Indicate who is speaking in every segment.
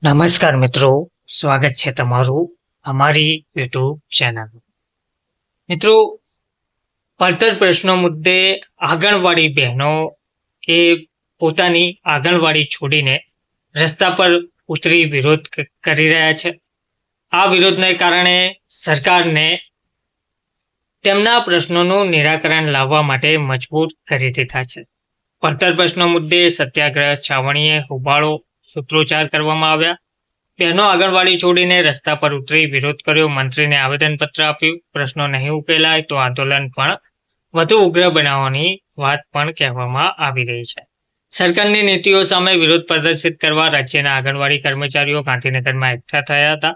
Speaker 1: નમસ્કાર મિત્રો, સ્વાગત છે તમારું અમારી યુટ્યુબ ચેનલ. મિત્રો, પડતર પ્રશ્નો મુદ્દે આંગણવાડી બહેનો એ પોતાની આંગણવાડી છોડીને રસ્તા પર ઉતરી વિરોધ કરી રહ્યા છે. આ વિરોધને કારણે સરકારને તેમના પ્રશ્નોનું નિરાકરણ લાવવા માટે મજબૂર કરી દીધા છે. પડતર પ્રશ્નો મુદ્દે સત્યાગ્રહ છાવણીએ હોબાળો સૂત્રોચ્ચાર કરવામાં આવ્યા. બહેનો આંગણવાડી છોડીને રસ્તા પર ઉતરી વિરોધ કર્યો. મંત્રીને આવેદનપત્ર આપ્યું. પ્રશ્નો નહીં ઉકેલાય તો આંદોલન પણ વધુ ઉગ્ર બનાવવાની વાત પણ કહેવામાં આવી રહી છે. સરકારની નીતિઓ સામે વિરોધ પ્રદર્શિત કરવા રાજ્યના આંગણવાડી કર્મચારીઓ ગાંધીનગરમાં એકઠા થયા હતા.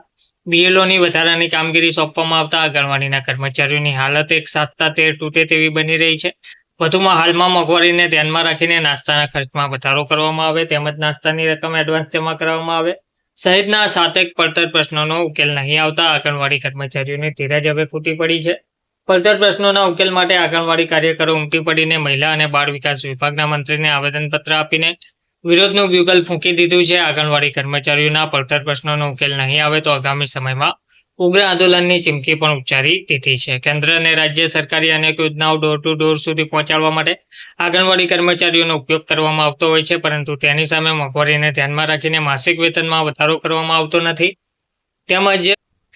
Speaker 1: બીએલઓની વધારાની કામગીરી સોંપવામાં આવતા આંગણવાડીના કર્મચારીઓની હાલત એક સાધતા તેર તૂટે તેવી બની રહી છે. વધુમાં હાલમાં મોંઘવારીને ધ્યાનમાં રાખીને નાસ્તાના ખર્ચમાં વધારો કરવામાં આવે તેમજ નાસ્તાની રકમ એડવાન્સ જમા કરવામાં આવે સહિતના સાતેક પડતર પ્રશ્નોનો ઉકેલ નહીં આવતા આંગણવાડી કર્મચારીઓની ધીરજ હવે ખૂટી પડી છે. પડતર પ્રશ્નોના ઉકેલ માટે આંગણવાડી કાર્યકરો ઉમટી પડીને મહિલા અને બાળ વિકાસ વિભાગના મંત્રીને આવેદનપત્ર આપીને વિરોધનું બ્યુગલ ફૂંકી દીધું છે. આંગણવાડી કર્મચારીઓના પડતર પ્રશ્નોનો ઉકેલ નહીં આવે તો આગામી સમયમાં ઉગ્ર આંદોલનની ચીમકી પણ ઉચ્ચારી દીધી છે. કેન્દ્ર અને રાજ્ય સરકારી અનેક યોજનાઓ ડોર ટુ ડોર સુધી પહોંચાડવા માટે આંગણવાડી કર્મચારીઓનો ઉપયોગ કરવામાં આવતો હોય છે, પરંતુ તેની સામે મોંઘવારીને ધ્યાનમાં રાખીને માસિક વેતનમાં વધારો કરવામાં આવતો નથી. તેમજ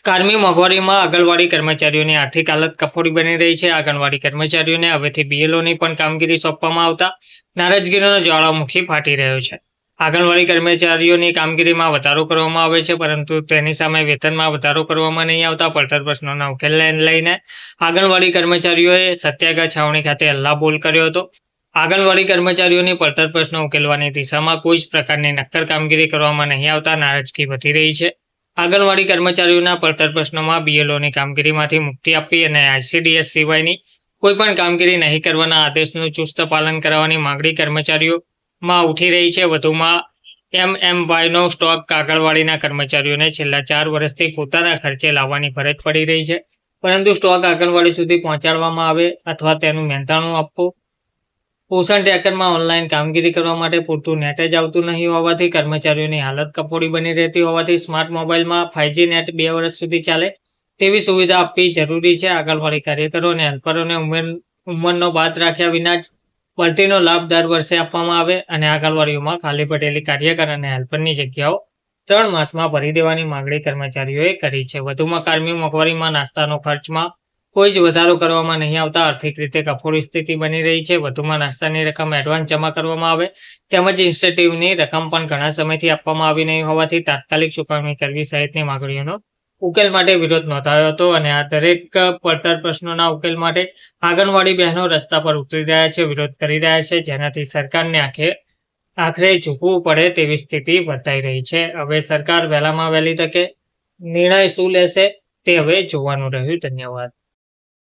Speaker 1: કાયમી મોંઘવારીમાં આંગણવાડી કર્મચારીઓની આર્થિક હાલત કફોડી બની રહી છે. આંગણવાડી કર્મચારીઓને હવેથી બીએલઓની પણ કામગીરી સોંપવામાં આવતા નારાજગીનો જ્વાળામુખી ફાટી રહ્યો છે. આંગણવાડી કર્મચારીઓની કામગીરીમાં વધારો કરવામાં આવે છે, પરંતુ તેની સામે વેતનમાં વધારો કરવામાં નહીં આવતા પડતર પ્રશ્નોના ઉકેલ લઈને આંગણવાડી કર્મચારીઓએ સત્યાગ્રહ છાવણી ખાતે હલ્લાબોલ કર્યો હતો. આંગણવાડી કર્મચારીઓની પડતર પ્રશ્નો ઉકેલવાની દિશામાં કોઈ જ પ્રકારની નક્કર કામગીરી કરવામાં નહીં આવતા નારાજગી વધી રહી છે. આંગણવાડી કર્મચારીઓના પડતર પ્રશ્નોમાં બીએલઓની કામગીરીમાંથી મુક્તિ આપવી અને આઈસીડીએસ સિવાયની કોઈપણ કામગીરી નહીં કરવાના આદેશનું ચુસ્ત પાલન કરાવવાની માંગણી કર્મચારીઓમાં ઉઠી રહી છે. વધુમાં એમએમવાયનો સ્ટોક આંગણવાડીના કર્મચારીઓને છેલ્લા 4 વર્ષથી પોતાના ખર્ચે લાવવાની ફરજ પડી રહી છે, પરંતુ સ્ટોક આંગણવાડી સુધી પહોંચાડવામાં આવે અથવા તેનું મહેનતાણું આપવું. પોષણ ટ્રેકરમાં ઓનલાઈન કામગીરી કરવા માટે પૂરતું નેટ જ આવતું નહીં હોવાથી કર્મચારીઓની હાલત કફોડી બની રહેતી હોવાથી સ્માર્ટ મોબાઈલમાં 5G નેટ 2 વર્ષ સુધી ચાલે તેવી સુવિધા આપવી જરૂરી છે. આંગણવાડી કાર્યકરો અને હેલ્પરોને ઉંમરનો બાદ રાખ્યા વિના જ બઢતીનો લાભ દર વર્ષે આપવામાં આવે અને આંગણવાડીઓમાં ખાલી પડેલી કાર્યકર અને હેલ્પરની જગ્યાઓ 3 માસમાં ભરી દેવાની માંગણી કર્મચારીઓએ કરી છે. વધુમાં કાયમી મોંઘવારીમાં નાસ્તાનો ખર્ચમાં કોઈ જ વધારો કરવામાં નહીં આવતા આર્થિક રીતે કફોડી સ્થિતિ બની રહી છે. વધુમાં નાસ્તાની રકમ એડવાન્સ જમા કરવામાં આવે તેમજ ઇન્સેન્ટિવની રકમ પણ ઘણા સમયથી આપવામાં આવી નહીં હોવાથી તાત્કાલિક ચૂકવણી કરવી સહિતની માંગણીઓનો ઉકેલ માટે વિરોધ નોંધાયો હતો અને આ દરેક પડતર પ્રશ્નોના ઉકેલ માટે આંગણવાડી બહેનો રસ્તા પર ઉતરી રહ્યા છે, વિરોધ કરી રહ્યા છે, જેનાથી સરકારને આખરે ઝૂકવું પડે તેવી સ્થિતિ વર્તાઈ રહી છે. હવે સરકાર વહેલામાં વહેલી તકે નિર્ણય શું લેશે તે હવે જોવાનું રહ્યું. ધન્યવાદ.